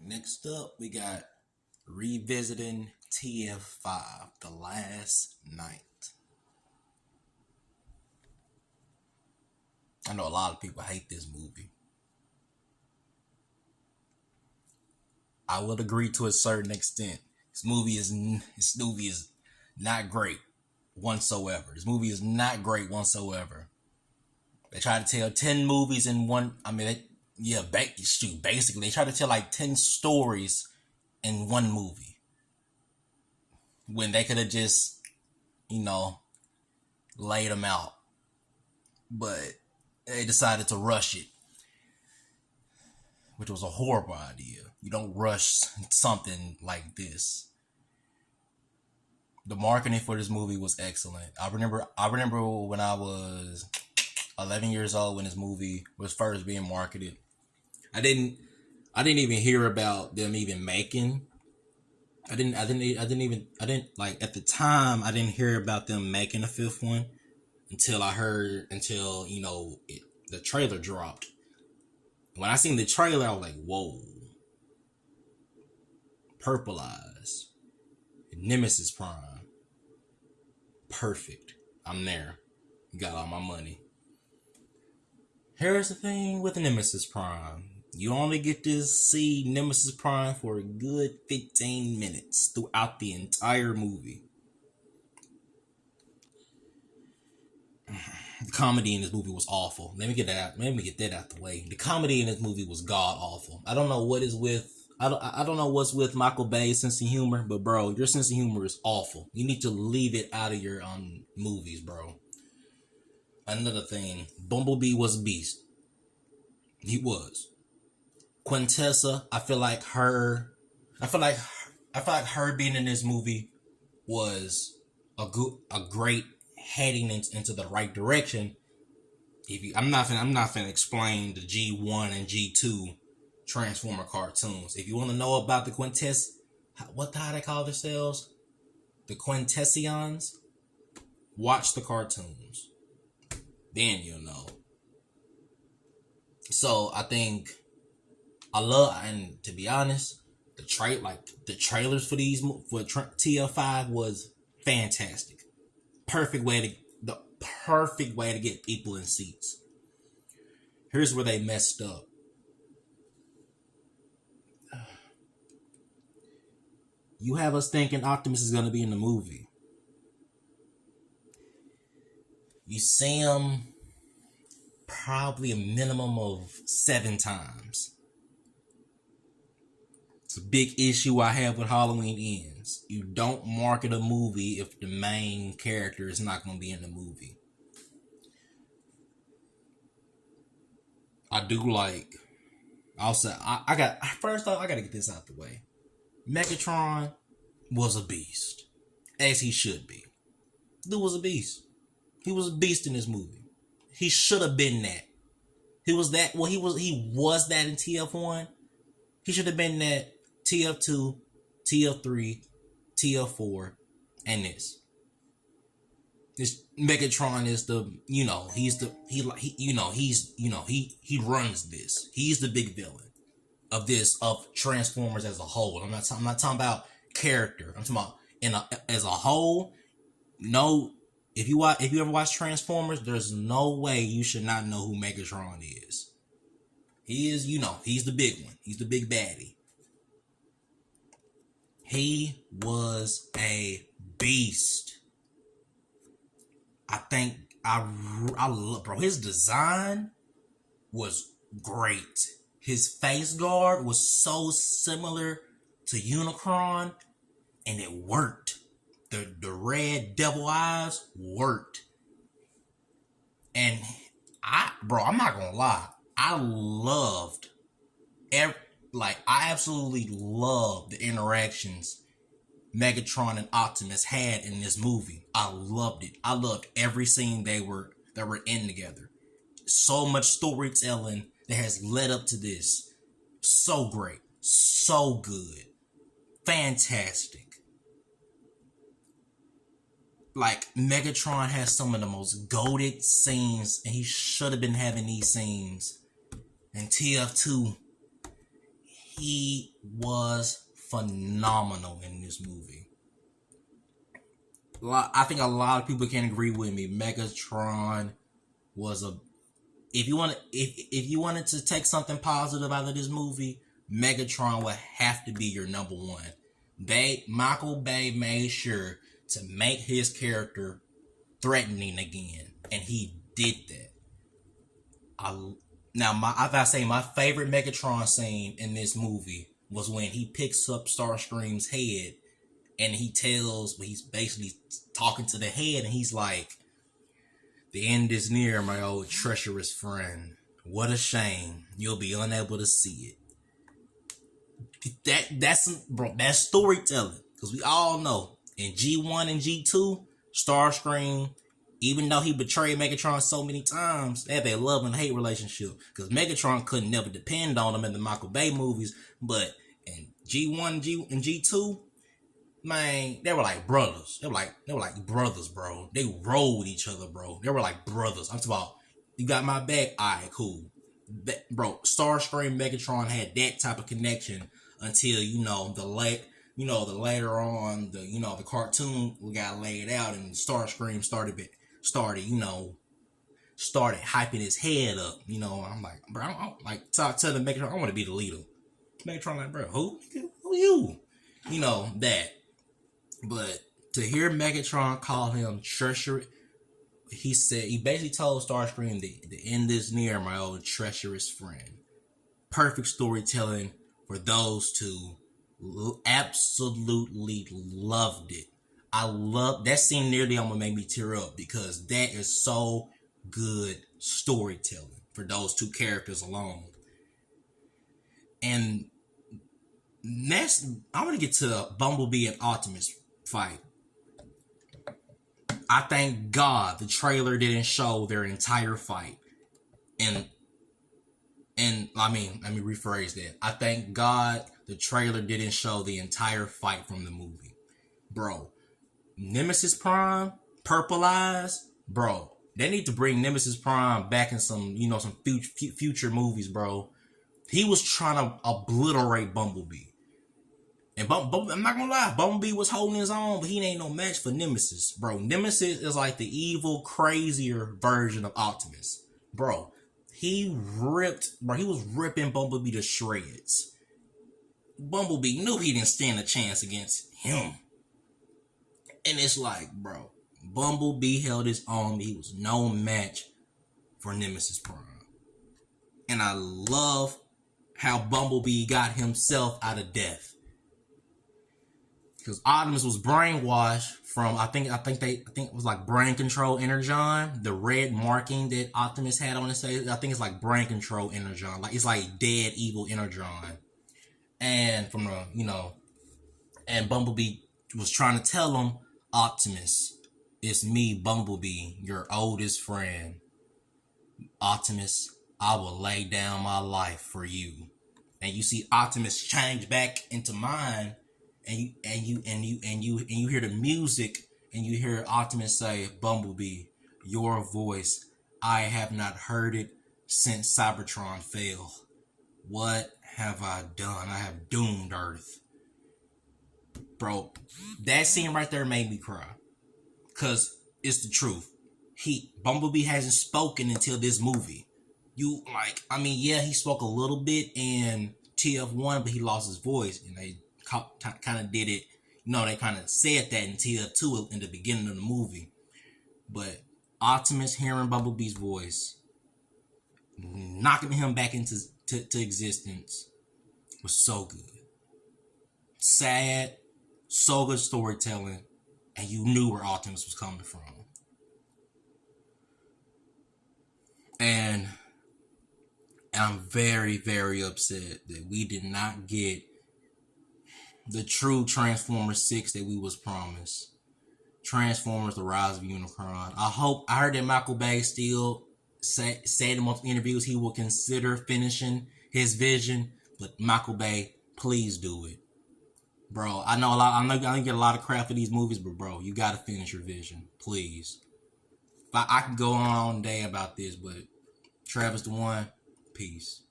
Next up, we got revisiting TF5, The Last Night. I know a lot of people hate this movie. I would agree to a certain extent. This movie is not great whatsoever. This movie is not great whatsoever. They try to tell 10 movies in one. Basically, they try to tell like 10 stories in one movie when they could have just, you know, laid them out. But they decided to rush it, which was a horrible idea. You don't rush something like this. The marketing for this movie was excellent. I remember when I was 11 years old when this movie was first being marketed. I didn't even hear about them even making. I didn't like at the time. I didn't hear about them making a fifth one until the trailer dropped. When I seen the trailer, I was like, whoa. Purple Eyes. Nemesis Prime. Perfect. I'm there. Got all my money. Here's the thing with Nemesis Prime. You only get to see Nemesis Prime for a good 15 minutes throughout the entire movie. The comedy in this movie was awful. Let me get that out the way. The comedy in this movie was god awful. I don't know what's with Michael Bay's sense of humor, but bro, your sense of humor is awful. You need to leave it out of your movies, bro. Another thing, Bumblebee was a beast. He was. Quintessa, I feel like her being in this movie was a great heading into the right direction. I'm not gonna explain the G1 and G2 Transformer cartoons. If you want to know about the Quintess, how they call themselves, the Quintessions, watch the cartoons. Then you'll know. So I think and to be honest, the trailers for TF5 was fantastic. The perfect way to get people in seats. Here's where they messed up. You have us thinking Optimus is going to be in the movie. You see him probably a minimum of 7 times. It's a big issue I have with Halloween Ends. You don't market a movie if the main character is not going to be in the movie. I do like. Also, I got to get this out the way. Megatron was a beast, as he should be. Dude was a beast. He was a beast in this movie. He should have been that. He was that. Well, he was that in TF1. He should have been that TF2, TF3, TF4, and this. This Megatron is he runs this. He's the big villain of Transformers as a whole. I'm not talking about character. I'm talking about as a whole. No, if you ever watch Transformers, there's no way you should not know who Megatron is. He is, he's the big one. He's the big baddie. He was a beast. I love, bro. His design was great. His face guard was so similar to Unicron, and it worked. The red devil eyes worked. And I'm not gonna lie. I absolutely loved the interactions Megatron and Optimus had in this movie. I loved it. I loved every scene they were in together. So much storytelling that has led up to this. So great. So good. Fantastic. Like, Megatron has some of the most goated scenes, and he should have been having these scenes. And TF2, he was phenomenal in this movie. I think a lot of people can agree with me. Megatron was a if you wanted to take something positive out of this movie, Megatron would have to be your number one. Michael Bay made sure to make his character threatening again, and he did that. I gotta say my favorite Megatron scene in this movie was when he picks up Starscream's head and he's basically talking to the head, and he's like, "The end is near, my old treacherous friend. What a shame you'll be unable to see it." That's storytelling, because we all know in G1 and G2, Starscream, even though he betrayed Megatron so many times, they had a love and hate relationship, because Megatron couldn't never depend on him in the Michael Bay movies, but in G1 and G2, man, they were like brothers. They were like brothers, bro. They rolled with each other, bro. They were like brothers. I'm talking about, you got my back, alright, cool. Bro, Starscream Megatron had that type of connection until the later on the cartoon got laid out, and Starscream started hyping his head up. I'm like, bro, I'm like, tell the Megatron, I want to be the leader. Megatron like, bro, who you? That. But to hear Megatron call him treacherous, he basically told Starscream, the end is near, my old treacherous friend. Perfect storytelling for those two. Absolutely loved it. I love that scene. Nearly almost made me tear up, because that is so good storytelling for those two characters alone. And next, I want to get to the Bumblebee and Optimus fight. I thank God the trailer didn't show their entire fight. And let me rephrase that. I thank God the trailer didn't show the entire fight from the movie. Bro, Nemesis Prime, Purple Eyes, bro. They need to bring Nemesis Prime back in some future movies, bro. He was trying to obliterate Bumblebee. And I'm not gonna lie, Bumblebee was holding his own, but he ain't no match for Nemesis, bro. Nemesis is like the evil, crazier version of Optimus, bro. He was ripping Bumblebee to shreds. Bumblebee knew he didn't stand a chance against him. And it's like, bro, Bumblebee held his own. He was no match for Nemesis Prime. And I love how Bumblebee got himself out of death. Because Optimus was brainwashed from, I think it was like brain control energon, the red marking that Optimus had on his face. I think it's like brain control energon, like it's like dead evil energon. And and Bumblebee was trying to tell him, Optimus, it's me, Bumblebee, your oldest friend. Optimus, I will lay down my life for you. And you see Optimus change back into mine. And you hear the music, and you hear Optimus say, Bumblebee, your voice, I have not heard it since Cybertron fell. What have I done? I have doomed Earth. Bro, that scene right there made me cry. Because it's the truth. Bumblebee hasn't spoken until this movie. He spoke a little bit in TF1, but he lost his voice, and they kind of did it. They kind of said that in TF2 in the beginning of the movie. But Optimus hearing Bumblebee's voice, knocking him back into existence, was so good. Sad, so good storytelling, and you knew where Optimus was coming from. And I'm very, very upset that we did not get the true Transformers 6 that we was promised. Transformers: The Rise of Unicron. I heard that Michael Bay still said in multiple interviews he will consider finishing his vision, but Michael Bay, please do it. Bro, I know I get a lot of crap for these movies, but bro, you gotta finish your vision. Please. I can go on all day about this, but Travis the One, peace.